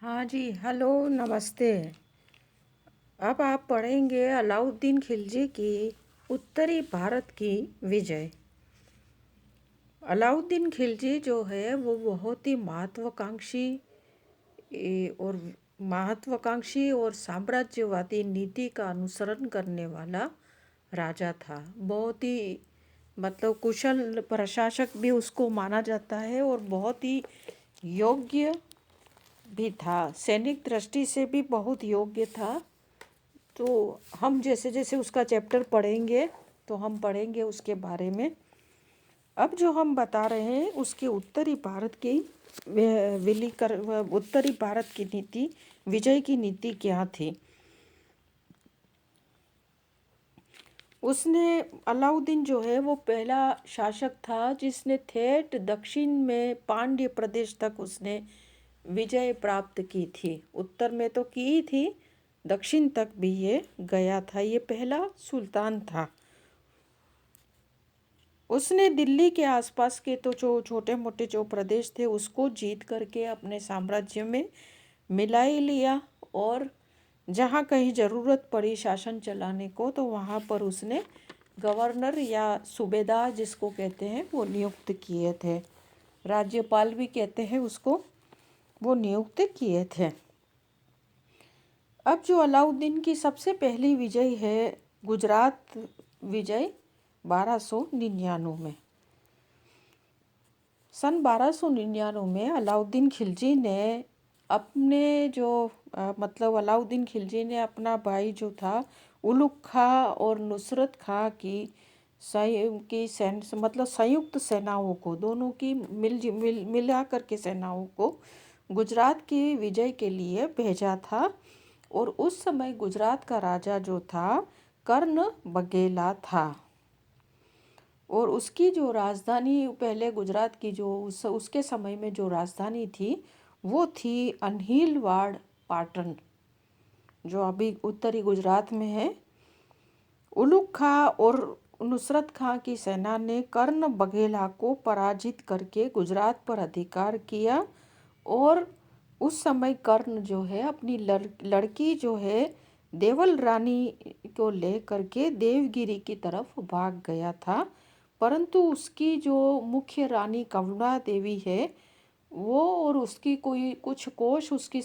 हाँ जी, हेलो, नमस्ते। अब आप पढ़ेंगे अलाउद्दीन खिलजी की उत्तरी भारत की विजय। अलाउद्दीन खिलजी जो है वो बहुत ही महत्वाकांक्षी और साम्राज्यवादी नीति का अनुसरण करने वाला राजा था। बहुत ही कुशल प्रशासक भी उसको माना जाता है और बहुत ही योग्य भी था। सैनिक दृष्टि से भी बहुत योग्य था। तो हम जैसे जैसे उसका चैप्टर पढ़ेंगे तो हम पढ़ेंगे उसके बारे में। अब जो हम बता रहे हैं उसके उत्तरी भारत की उत्तरी भारत की नीति, विजय की नीति क्या थी। उसने अलाउद्दीन जो है वो पहला शासक था जिसने ठेठ दक्षिण में पांड्य प्रदेश तक उसने विजय प्राप्त की थी। उत्तर में तो की ही थी, दक्षिण तक भी ये गया था। ये पहला सुल्तान था। उसने दिल्ली के आसपास के तो जो छोटे मोटे जो प्रदेश थे उसको जीत करके अपने साम्राज्य में मिला ही लिया, और जहाँ कहीं ज़रूरत पड़ी शासन चलाने को तो वहाँ पर उसने गवर्नर या सूबेदार जिसको कहते हैं वो नियुक्त किए थे। राज्यपाल भी कहते हैं उसको, वो नियुक्त किए थे। अब जो अलाउद्दीन की सबसे पहली विजय है गुजरात विजय 1299 में। सन 1299 में अलाउद्दीन खिलजी ने अपने जो अलाउद्दीन खिलजी ने अपना भाई जो था उलुग खां और नुसरत खां की संयुक्त सेनाओं को, दोनों की मिला करके सेनाओं को गुजरात की विजय के लिए भेजा था। और उस समय गुजरात का राजा जो था कर्ण बघेला था, और उसकी जो राजधानी पहले गुजरात की जो उसके समय में जो राजधानी थी वो थी अनहिलवाड़ पाटन, जो अभी उत्तरी गुजरात में है। उलुग खां और नुसरत खां की सेना ने कर्ण बघेला को पराजित करके गुजरात पर अधिकार किया, और उस समय कर्ण जो है अपनी लड़की जो है देवल रानी को लेकर के देवगिरी की तरफ भाग गया था। परंतु उसकी जो मुख्य रानी करुणा देवी है वो, और उसकी कोई कुछ कोष उसकी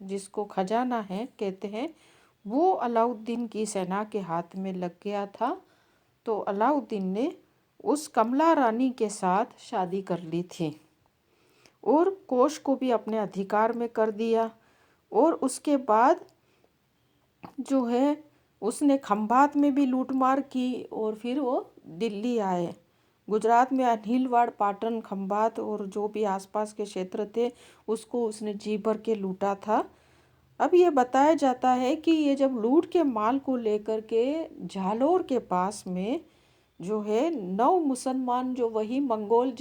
जिसको खजाना है कहते हैं, वो अलाउद्दीन की सेना के हाथ में लग गया था। तो अलाउद्दीन ने उस कमला रानी के साथ शादी कर ली थी और कोष को भी अपने अधिकार में कर दिया। और उसके बाद जो है उसने खंभात में भी लूटमार की और फिर वो दिल्ली आए। गुजरात में अनहिलवाड़ पाटन खंभात और जो भी आसपास के क्षेत्र थे उसको उसने जी भर के लूटा था। अब ये बताया जाता है कि ये जब लूट के माल को लेकर के जालोर के पास में जो है 9 मुसलमान, जो वही मंगोल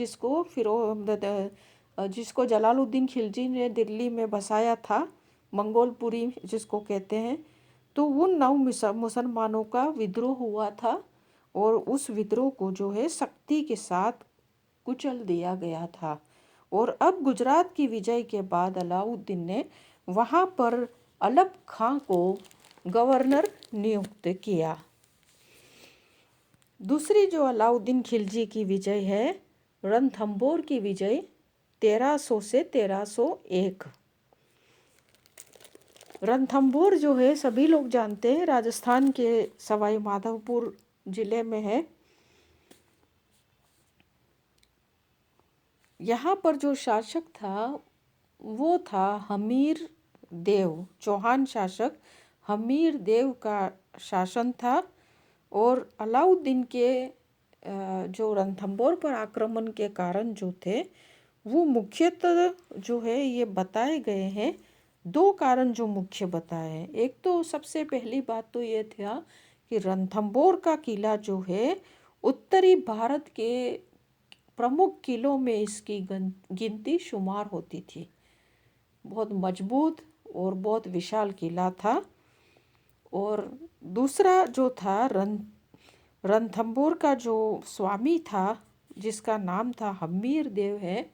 जिसको जलालुद्दीन खिलजी ने दिल्ली में बसाया था, मंगोलपुरी जिसको कहते हैं, तो उन 9 मुसलमानों का विद्रोह हुआ था और उस विद्रोह को जो है सख्ती के साथ कुचल दिया गया था। और अब गुजरात की विजय के बाद अलाउद्दीन ने वहाँ पर अलप खां को गवर्नर नियुक्त किया। दूसरी जो अलाउद्दीन खिलजी की विजय है रणथंभौर की विजय 1300 से 1301। रणथंभौर जो है सभी लोग जानते हैं, राजस्थान के सवाई माधोपुर जिले में है। यहाँ पर जो शासक था वो था हमीर देव, चौहान शासक हमीर देव का शासन था। और अलाउद्दीन के जो रणथंभौर पर आक्रमण के कारण जो थे वो मुख्यतः जो है ये बताए गए हैं। 2 कारण जो मुख्य बताए हैं, एक तो सबसे पहली बात तो ये था कि रणथंभौर का किला जो है उत्तरी भारत के प्रमुख किलों में इसकी गिनती शुमार होती थी। बहुत मजबूत और बहुत विशाल किला था। और दूसरा जो था रणथंभौर का जो स्वामी था जिसका नाम था हमीर देव है,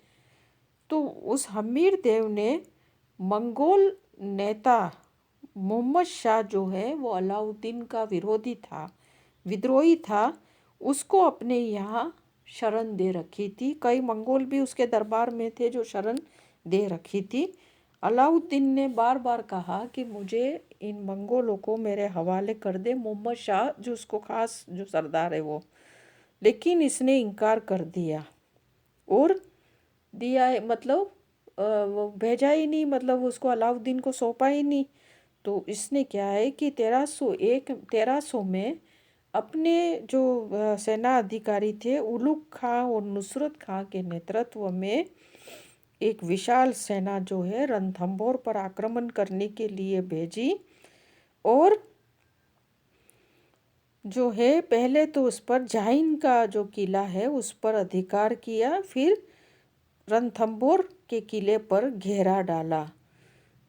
तो उस हमीर देव ने मंगोल नेता मोहम्मद शाह जो है वो अलाउद्दीन का विरोधी था, विद्रोही था, उसको अपने यहाँ शरण दे रखी थी। कई मंगोल भी उसके दरबार में थे जो शरण दे रखी थी। अलाउद्दीन ने बार बार कहा कि मुझे इन मंगोलों को मेरे हवाले कर दे, मोहम्मद शाह जो उसको खास जो सरदार है वो, लेकिन इसने इनकार कर दिया और दिया है मतलब वो भेजा ही नहीं, मतलब उसको अलाउद्दीन को सौंपा ही नहीं। तो इसने क्या है कि 1300 में अपने जो सेना अधिकारी थे उलुग खां और नुसरत खां के नेतृत्व में एक विशाल सेना जो है रणथंभौर पर आक्रमण करने के लिए भेजी। और जो है पहले तो उस पर जाहिन का जो किला है उस पर अधिकार किया, फिर रणथंभौर के किले पर घेरा डाला।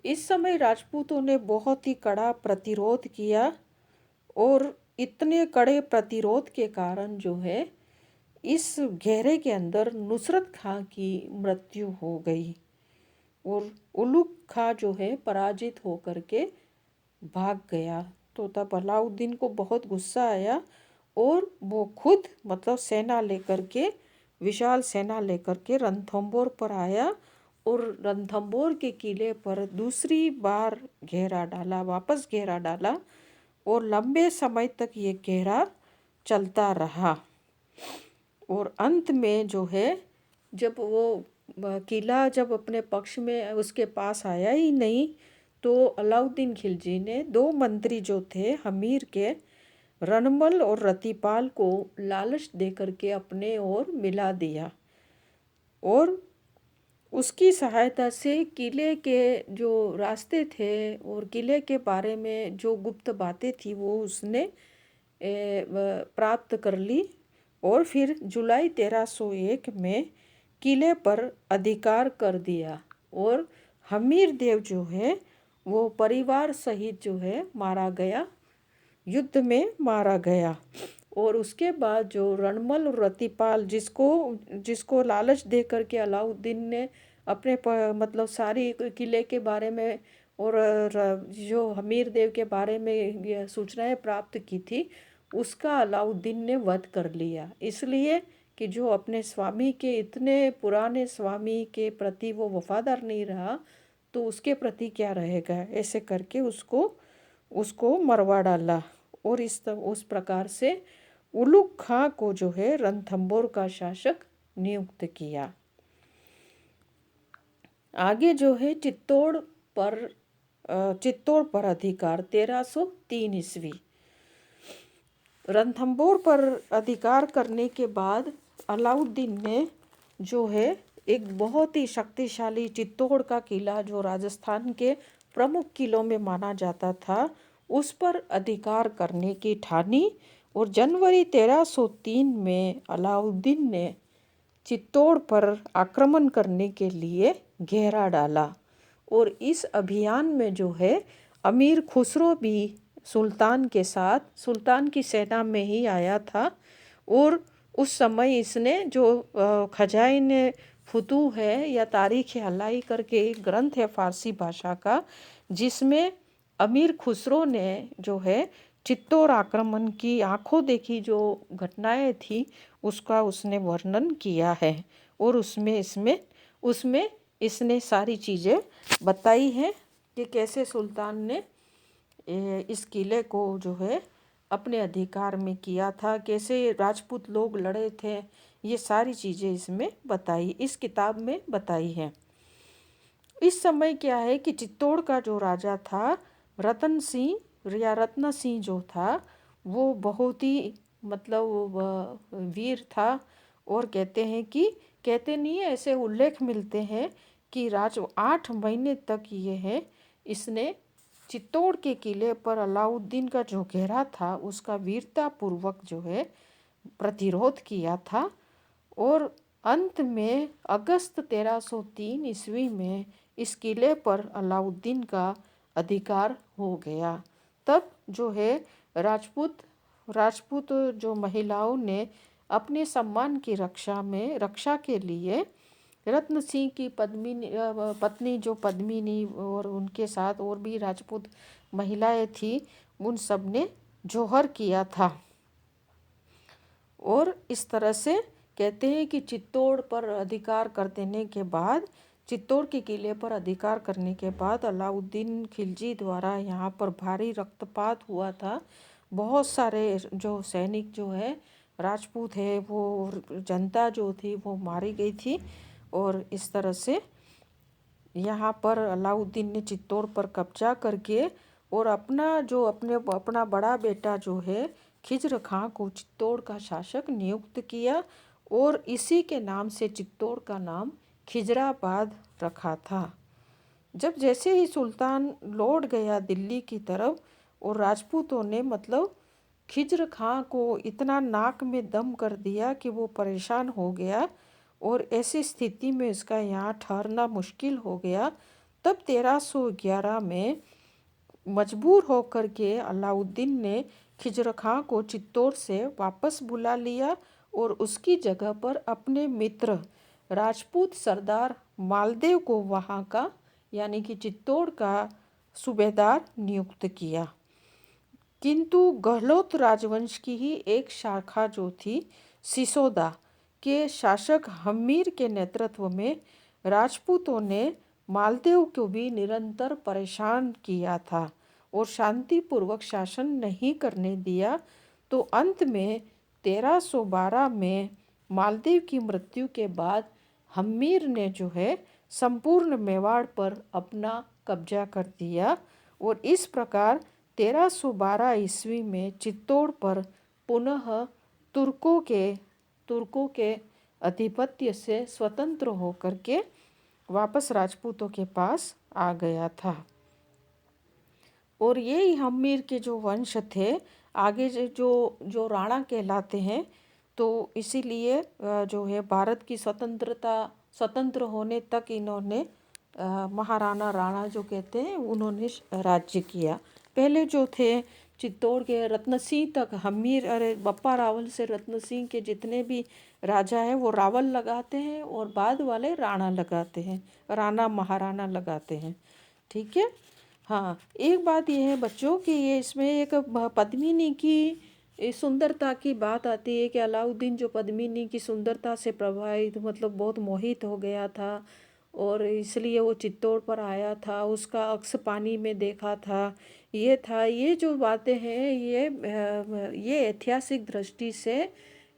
इस समय राजपूतों ने बहुत ही कड़ा प्रतिरोध किया और इतने कड़े प्रतिरोध के कारण जो है इस घेरे के अंदर नुसरत खां की मृत्यु हो गई और उलुग खां जो है पराजित होकर के भाग गया। तो तब अलाउद्दीन को बहुत गुस्सा आया और वो खुद मतलब सेना लेकर के, विशाल सेना लेकर के रणथंभौर पर आया और रणथंभौर के किले पर दूसरी बार घेरा डाला, वापस घेरा डाला और लंबे समय तक ये घेरा चलता रहा। और अंत में जो है जब वो किला जब अपने पक्ष में उसके पास आया ही नहीं, तो अलाउद्दीन खिलजी ने दो मंत्री जो थे हमीर के, रणमल और रतिपाल को लालच दे करके अपने ओर मिला दिया और उसकी सहायता से किले के जो रास्ते थे और किले के बारे में जो गुप्त बातें थी वो उसने प्राप्त कर ली और फिर जुलाई 1301 में किले पर अधिकार कर दिया और हमीर देव जो है वो परिवार सहित जो है मारा गया, युद्ध में मारा गया। और उसके बाद जो रणमल और रतिपाल जिसको जिसको लालच दे करके अलाउद्दीन ने अपने मतलब सारी किले के बारे में और जो हमीर देव के बारे में सूचनाएं प्राप्त की थी उसका अलाउद्दीन ने वध कर लिया, इसलिए कि जो अपने स्वामी के, इतने पुराने स्वामी के प्रति वो वफादार नहीं रहा तो उसके प्रति क्या रहेगा, ऐसे करके उसको उसको मरवा डाला। और उस प्रकार से उलुग खां को जो है रणथंभौर का शासक नियुक्त किया। आगे जो है चित्तौड़ पर अधिकार 1303 ईस्वी। रणथंभौर पर अधिकार करने के बाद अलाउद्दीन ने जो है एक बहुत ही शक्तिशाली चित्तौड़ का किला जो राजस्थान के प्रमुख किलों में माना जाता था उस पर अधिकार करने की ठानी और जनवरी 1303 में अलाउद्दीन ने चित्तौड़ पर आक्रमण करने के लिए घेरा डाला। और इस अभियान में जो है अमीर खुसरो भी सुल्तान के साथ, सुल्तान की सेना में ही आया था। और उस समय इसने जो खजाइन फुतू है या तारीख हलाई करके एक ग्रंथ है फारसी भाषा का, जिसमें अमीर खुसरो ने जो है चित्तौड़ आक्रमण की आंखों देखी जो घटनाएं थी उसका उसने वर्णन किया है। और उसमें इसने सारी चीज़ें बताई हैं कि कैसे सुल्तान ने इस किले को जो है अपने अधिकार में किया था, कैसे राजपूत लोग लड़े थे, ये सारी चीज़ें इसमें बताई, इस किताब में बताई हैं। इस समय क्या है कि चित्तौड़ का जो राजा था रतन सिंह या रत्न सिंह जो था वो बहुत ही मतलब वीर था। और कहते नहीं है, ऐसे उल्लेख मिलते हैं कि 8 महीने तक ये है इसने चित्तौड़ के किले पर अलाउद्दीन का जो घेरा था उसका वीरता पूर्वक जो है प्रतिरोध किया था। और अंत में अगस्त 1303 ईस्वी में इस किले पर अलाउद्दीन का अधिकार हो गया। तब जो है राजपूत जो महिलाओं ने अपने सम्मान की रक्षा के लिए रत्न सिंह की पत्नी जो पद्मिनी और उनके साथ और भी राजपूत महिलाएं थी, उन सब ने जौहर किया था। और इस तरह से कहते हैं कि चित्तौड़ पर अधिकार कर देने के बाद, चित्तौड़ के किले पर अधिकार करने के बाद अलाउद्दीन खिलजी द्वारा यहाँ पर भारी रक्तपात हुआ था। बहुत सारे जो सैनिक जो है, राजपूत है, वो जनता जो थी वो मारी गई थी। और इस तरह से यहाँ पर अलाउद्दीन ने चित्तौड़ पर कब्जा करके और अपना बड़ा बेटा जो है खिज्र खां को चित्तौड़ का शासक नियुक्त किया, और इसी के नाम से चित्तौड़ का नाम खिजराबाद रखा था। जब जैसे ही सुल्तान लौट गया दिल्ली की तरफ, और राजपूतों ने मतलब खिज्र खां को इतना नाक में दम कर दिया कि वो परेशान हो गया, और ऐसी स्थिति में इसका यहाँ ठहरना मुश्किल हो गया। तब 1311 में मजबूर होकर के अलाउद्दीन ने खिज्र खां को चित्तौड़ से वापस बुला लिया और उसकी जगह पर अपने मित्र राजपूत सरदार मालदेव को वहाँ का यानी कि चित्तौड़ का सूबेदार नियुक्त किया। किंतु गहलोत राजवंश की ही एक शाखा जो थी, सिसोदा के शासक हम्मीर के नेतृत्व में राजपूतों ने मालदेव को भी निरंतर परेशान किया था और शांतिपूर्वक शासन नहीं करने दिया। तो अंत में 1312 में मालदेव की मृत्यु के बाद हम्मीर ने जो है संपूर्ण मेवाड़ पर अपना कब्जा कर दिया, और इस प्रकार 1312 ईस्वी में चित्तौड़ पर पुनः तुर्कों के आधिपत्य से स्वतंत्र होकर के वापस राजपूतों के पास आ गया था। और ये हम्मीर के जो वंश थे आगे जो राणा कहलाते हैं। तो इसीलिए जो है भारत की स्वतंत्र होने तक इन्होंने महाराणा राणा जो कहते हैं उन्होंने राज्य किया। पहले जो थे चित्तौड़ के रत्न सिंह तक, हम्मीर अरे बप्पा रावल से रत्न सिंह के जितने भी राजा हैं वो रावल लगाते हैं, और बाद वाले राणा लगाते हैं, राणा महाराणा लगाते हैं। ठीक है। हाँ, एक बात यह है बच्चों कि ये इसमें एक पद्मिनी की सुंदरता की बात आती है कि अलाउद्दीन जो पद्मिनी की सुंदरता से प्रभावित मतलब बहुत मोहित हो गया था, और इसलिए वो चित्तौड़ पर आया था, उसका अक्स पानी में देखा था। ये जो बातें हैं ये ऐतिहासिक दृष्टि से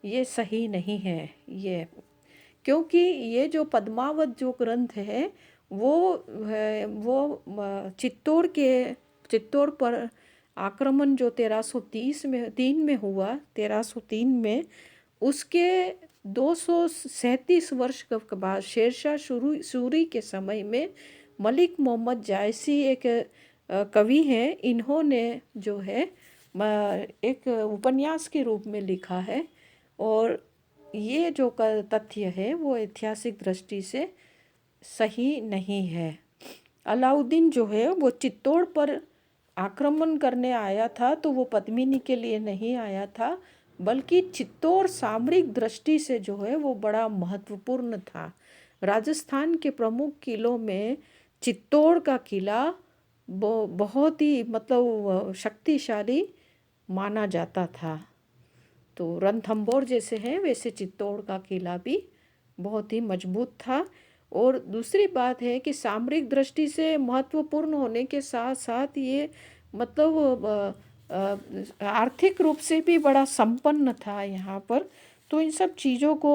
ये सही नहीं है। ये क्योंकि ये जो पद्मावत जो ग्रंथ है वो चित्तौड़ पर आक्रमण जो 1303 में हुआ, 1303 में, उसके 237 वर्ष के बाद शेरशाह सूरी के समय में मलिक मोहम्मद जायसी एक कवि हैं, इन्होंने जो है एक उपन्यास के रूप में लिखा है। और ये जो तथ्य है वो ऐतिहासिक दृष्टि से सही नहीं है। अलाउद्दीन जो है वो चित्तौड़ पर आक्रमण करने आया था, तो वो पद्मिनी के लिए नहीं आया था, बल्कि चित्तौड़ सामरिक दृष्टि से जो है वो बड़ा महत्वपूर्ण था। राजस्थान के प्रमुख किलों में चित्तौड़ का किला बहुत ही मतलब शक्तिशाली माना जाता था। तो रणथंभौर जैसे हैं वैसे चित्तौड़ का किला भी बहुत ही मजबूत था। और दूसरी बात है कि सामरिक दृष्टि से महत्वपूर्ण होने के साथ साथ ये मतलब आर्थिक रूप से भी बड़ा संपन्न था यहाँ पर। तो इन सब चीज़ों को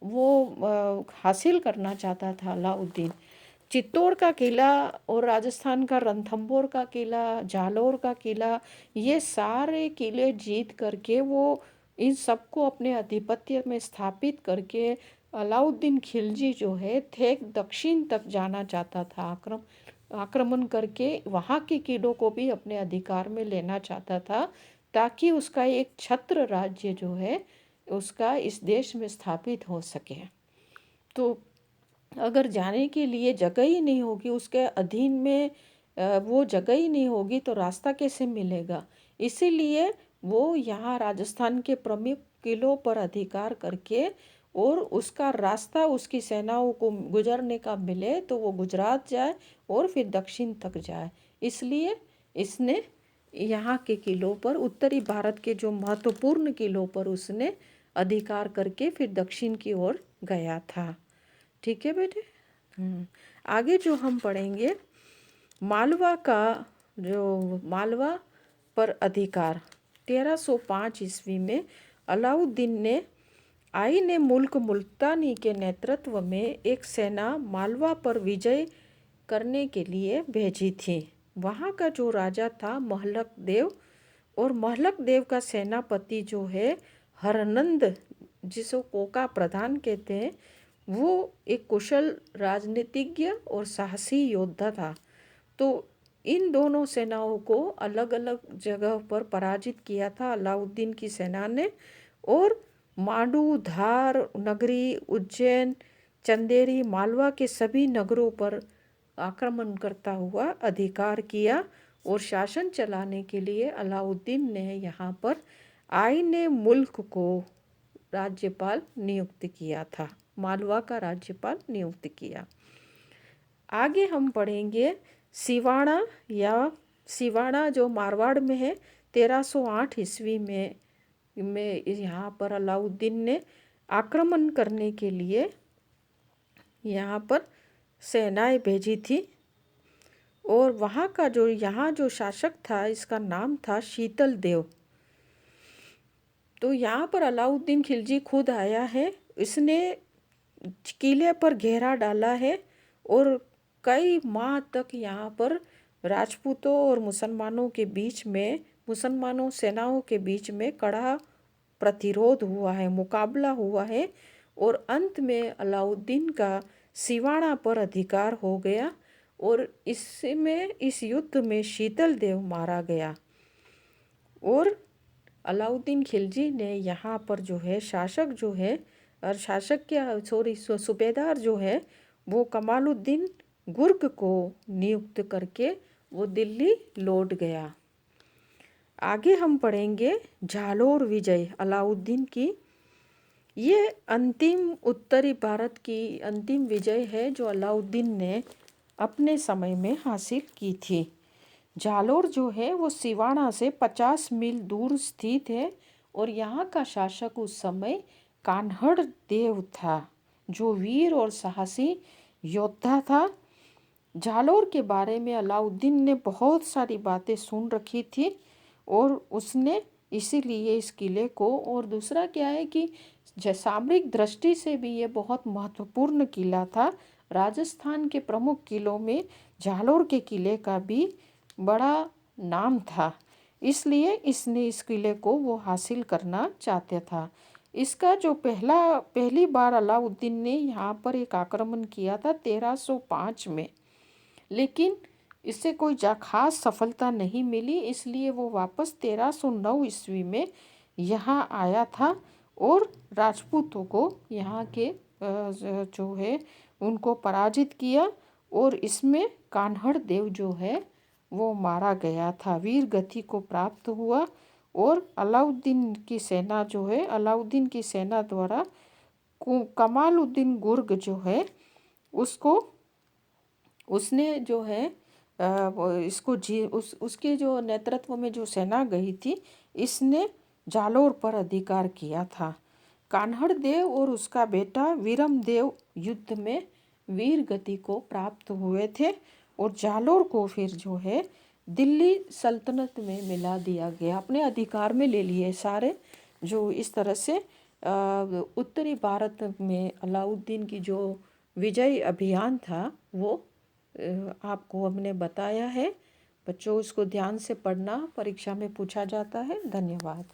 वो हासिल करना चाहता था अलाउद्दीन। चित्तौड़ का किला और राजस्थान का रणथंभौर का किला, जालौर का किला, ये सारे किले जीत करके वो इन सबको अपने आधिपत्य में स्थापित करके अलाउद्दीन खिलजी जो है थे दक्षिण तक जाना चाहता था, आक्रमण करके वहाँ के किलों को भी अपने अधिकार में लेना चाहता था, ताकि उसका एक छत्र राज्य जो है उसका इस देश में स्थापित हो सके। तो अगर जाने के लिए जगह ही नहीं होगी, उसके अधीन में वो जगह ही नहीं होगी, तो रास्ता कैसे मिलेगा। इसीलिए वो यहाँ राजस्थान के प्रमुख किलों पर अधिकार करके और उसका रास्ता उसकी सेनाओं को गुजरने का मिले तो वो गुजरात जाए और फिर दक्षिण तक जाए। इसलिए इसने यहाँ के किलों पर, उत्तरी भारत के जो महत्वपूर्ण किलों पर उसने अधिकार करके फिर दक्षिण की ओर गया था। ठीक है बेटे। आगे जो हम पढ़ेंगे, मालवा का जो मालवा पर अधिकार 1305 ईस्वी में अलाउद्दीन ने आईने मुल्क मुल्तानी के नेतृत्व में एक सेना मालवा पर विजय करने के लिए भेजी थी। वहाँ का जो राजा था महलक देव, और महलक देव का सेनापति जो है हरनंद, जिसको कोका प्रधान कहते हैं, वो एक कुशल राजनीतिज्ञ और साहसी योद्धा था। तो इन दोनों सेनाओं को अलग अलग जगह पर पराजित किया था अलाउद्दीन की सेना ने, और मांडू, धार नगरी, उज्जैन, चंदेरी, मालवा के सभी नगरों पर आक्रमण करता हुआ अधिकार किया। और शासन चलाने के लिए अलाउद्दीन ने यहाँ पर आईने मुल्क को राज्यपाल नियुक्त किया था, मालवा का राज्यपाल नियुक्त किया। आगे हम पढ़ेंगे सिवाड़ा, या सिवाड़ा जो मारवाड़ में है, 1308 ईस्वी में यहाँ पर अलाउद्दीन ने आक्रमण करने के लिए यहाँ पर सेनाएं भेजी थी। और वहाँ का जो यहाँ जो शासक था, इसका नाम था शीतल देव। तो यहाँ पर अलाउद्दीन खिलजी खुद आया है, इसने किले पर घेरा डाला है और कई माह तक यहाँ पर राजपूतों और मुसलमानों के बीच में, मुसलमानों सेनाओं के बीच में कड़ा प्रतिरोध हुआ है, मुकाबला हुआ है। और अंत में अलाउद्दीन का सिवाड़ा पर अधिकार हो गया और इस युद्ध में शीतल देव मारा गया। और अलाउद्दीन खिलजी ने यहाँ पर जो है शासक जो है, और शासक क्या सूबेदार जो है, वो कमालुद्दीन गुर्ग को नियुक्त करके वो दिल्ली लौट गया। आगे हम पढ़ेंगे जालोर विजय अलाउद्दीन की। ये अंतिम उत्तरी भारत की अंतिम विजय है जो अलाउद्दीन ने अपने समय में हासिल की थी। जालोर जो है वो सिवाड़ा से 50 मील दूर स्थित है और यहाँ का शासक उस समय कान्हड़ देव था, जो वीर और साहसी योद्धा था। जालोर के बारे में अलाउद्दीन ने बहुत सारी बातें सुन रखी थी और उसने इसीलिए इस किले को, और दूसरा क्या है कि सामरिक दृष्टि से भी ये बहुत महत्वपूर्ण किला था। राजस्थान के प्रमुख किलों में जालोर के किले का भी बड़ा नाम था, इसलिए इसने इस किले को वो हासिल करना चाहता था। इसका जो पहली बार अलाउद्दीन ने यहाँ पर एक आक्रमण किया था 1305 में, लेकिन इससे कोई खास सफलता नहीं मिली, इसलिए वो वापस 1309 ईस्वी में यहाँ आया था और राजपूतों को यहाँ के जो है उनको पराजित किया और इसमें कान्हड़ देव जो है वो मारा गया था, वीर गति को प्राप्त हुआ। और अलाउद्दीन की सेना जो है, अलाउद्दीन की सेना द्वारा कमालुद्दीन गुर्ग जो है उसको, उसने जो है इसको उसके जो नेतृत्व में जो सेना गई थी, इसने जालोर पर अधिकार किया था। कान्हड़ देव और उसका बेटा वीरम देव युद्ध में वीर गति को प्राप्त हुए थे और जालोर को फिर जो है दिल्ली सल्तनत में मिला दिया गया, अपने अधिकार में ले लिए सारे। जो इस तरह से उत्तरी भारत में अलाउद्दीन की जो विजय अभियान था वो आपको हमने बताया है। बच्चों इसको ध्यान से पढ़ना, परीक्षा में पूछा जाता है। धन्यवाद।